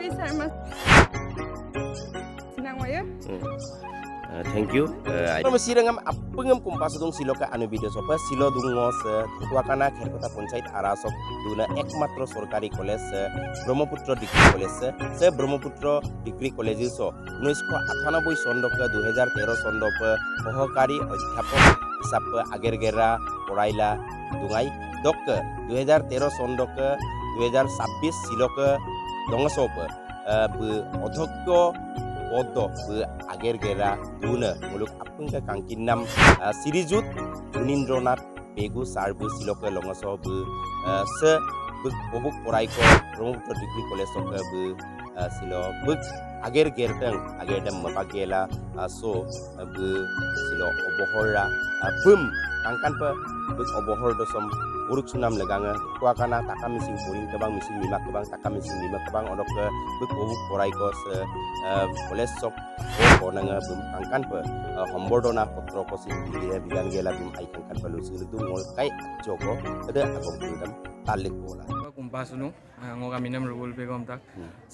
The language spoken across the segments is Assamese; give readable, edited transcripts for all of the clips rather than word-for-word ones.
besar mas senang waya. Thank you. Masirangam apungam kumpas dung siloka anu video sopa silo dung ngos tuakana kherkota panchayat arasok duna ekmatro sorkari college Brahmaputra Degree College se Brahmaputra Degree College so 1998 sondok 2013 sondok সহকারী অধ্যাপক হিসাবে আগের গেরা পড়াইলা দুঙাই দক 2013 sondok 2026 সিলক দংসপ অধ্যক্ষ পদ আগের গেরা দুন মুলুক আপংকা কাংকিন নাম সিরিজুত মুনীন্দ্রনাথ বেগু সারবু সিলক লংস সে ববুক পড়াইক Brahmaputra degree college silo buk ager gerteng ager dam mapagela so silo obohora bum angkan pe buk obohor dosom buruk sunam leganga kuakana taka mising puring kebang mising lima kebang taka mising lima kebang odok ke buk bubuk porai kos koles sok ko nanga bum angkan pe hombordona potro kosin bilan gela bum aikan kan pelu silu ngol kai joko ada agong pindam talik bola kumpasunu ngok aminam rubul begom tak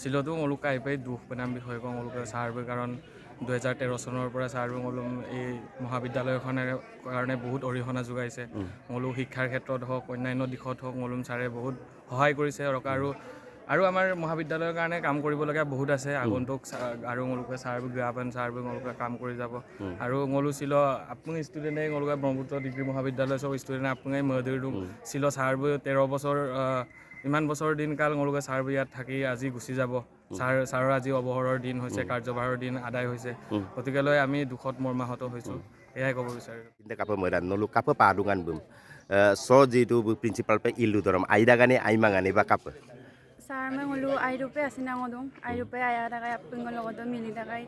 silotu ngoluk kai pai duh penam বিষয় কং ngoluk sarbe karon 2013 চনৰ পৰা sarbe ngolum এই মহাবিদ্যালয়খনৰ কাৰণে বহুত অৰিহণা যোগাইছে ngoluk শিক্ষাৰ ক্ষেত্ৰত হওক অন্যান্য দিশত হওক ngolum সাৰে বহুত সহায় কৰিছে আৰু আমাৰ মহাবিদ্যালয়ৰ কাৰণে কাম কৰিব লগা বহুত আছে আগন্তুক আৰু ngoluk sarbe গ্ৰাপন sarbe ngoluk কাম কৰি যাব আৰু ngolu silo apung student ngoluk Brahmaputra degree মহাবিদ্যালয় সব student apungai মদুৰ silo sarbe 13 বছৰ ইমান বছৰ দিন কাল ngoluk sarbe ইয়াত থাকি আজি গুছি যাব সাৰৰ আজি অবহৰৰ দিন হৈছে কাৰ্যভাৰৰ দিন আদায় হৈছে গতিকেলৈ আমি দুখত মৰ্মাহত হৈছো এয়াই ক'ব বিচাৰো কিন্তু কাপ মৰান নলু কাপ পাদুঙান বুম স যেটো প্ৰিন্সিপাল পে ইলু দৰম আইদাগানে আইমাগানে বা cup Sar mengulu airupe asina ngodong airupe ayah dakai apengol logodo mili dakai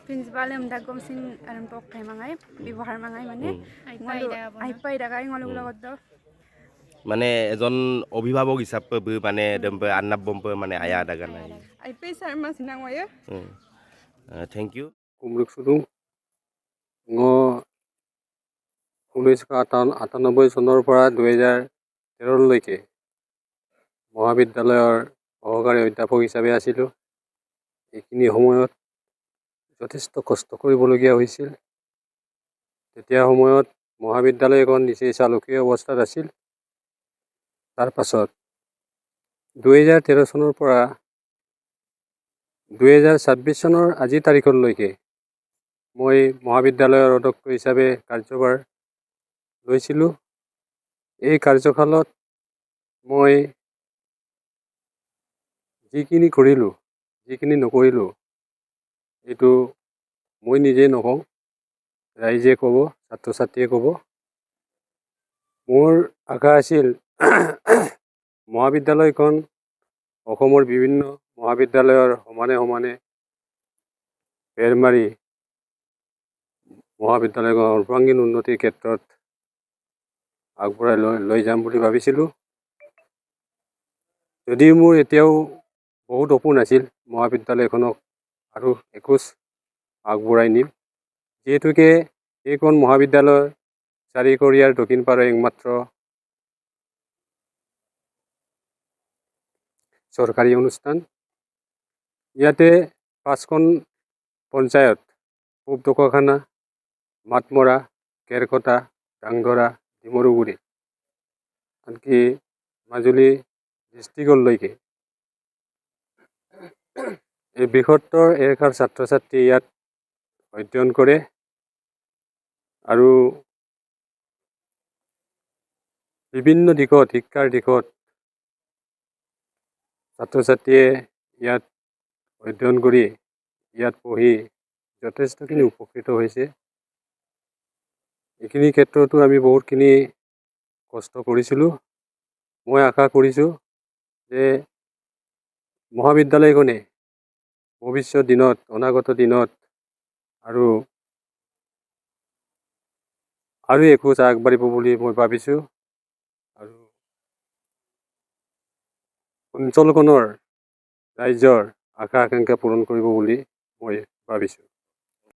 principal dagom sin alam pok kai mangai biwahar mangai mane aipai dakai ngolu logodo মানে এজন অভিভাৱক হিচাপে মানে দম্পে আন্নাব বম্পে মানে আয়া দাগা নাই aipai sar mas senang waya. Thank you কুমরুক সুদুং ন 1998 চনৰ পৰা 2013 লৈকে মহাবিদ্যালয়ৰ সহকাৰী অধ্যাপক হিচাপে আছিলোঁ এইখিনি সময়ত যথেষ্ট কষ্ট কৰিবলগীয়া হৈছিল তেতিয়া সময়ত মহাবিদ্যালয়খন নিচেই চালুকীয়া অৱস্থাত আছিল তাৰ পাছত 2013 চনৰ পৰা 2026 চনৰ আজি তাৰিখলৈকে মই মহাবিদ্যালয়ৰ অধ্যক্ষ হিচাপে কাৰ্যভাৰ লৈছিলোঁ এই কাৰ্যকালত মই যিখিনি কৰিলোঁ যিখিনি নকৰিলোঁ এইটো মই নিজে নকওঁ ৰাইজে ক'ব ছাত্ৰ ছাত্ৰীয়ে ক'ব মোৰ আশা আছিল মহাবিদ্যালয়খন অসমৰ বিভিন্ন মহাবিদ্যালয়ৰ সমানে সমানে পেৰ মাৰি মহাবিদ্যালয়খন সৰ্বাংগীন উন্নতিৰ ক্ষেত্ৰত আগবঢ়াই লৈ যাম বুলি ভাবিছিলোঁ যদিও মোৰ এতিয়াও বহুত সপোন আছিল মহাবিদ্যালয়খনক আৰু এখোজ আগবঢ়াই নিম যিহেতুকে এইখন মহাবিদ্যালয় চাৰিকৰীয়াৰ দক্ষিণ পাৰৰ একমাত্ৰ চৰকাৰী অনুষ্ঠান ইয়াতে 5খন পঞ্চায়ত পূব ঢকুৱাখানা মাতমৰা কেৰকটা ডাংধৰা ডিমৰুগুৰি আনকি মাজুলী ডিষ্ট্ৰিক্টলৈকে এই বৃহত্তৰ এলেকাৰ ছাত্ৰ ছাত্ৰী ইয়াত অধ্যয়ন কৰে আৰু বিভিন্ন দিশত শিক্ষাৰ দিশত ছাত্ৰ ছাত্ৰীয়ে ইয়াত অধ্যয়ন কৰি ইয়াত পঢ়ি যথেষ্টখিনি উপকৃত হৈছে এইখিনি ক্ষেত্ৰতো আমি বহুতখিনি কষ্ট কৰিছিলোঁ মই আশা কৰিছোঁ যে মহাবিদ্যালয়খনে ভৱিষ্যত দিনত অনাগত দিনত আৰু এখোজ আগবাঢ়িব বুলি মই ভাবিছোঁ আৰু অঞ্চলখনৰ ৰাইজৰ আশা আকাংক্ষা পূৰণ কৰিব বুলি মই ভাবিছোঁ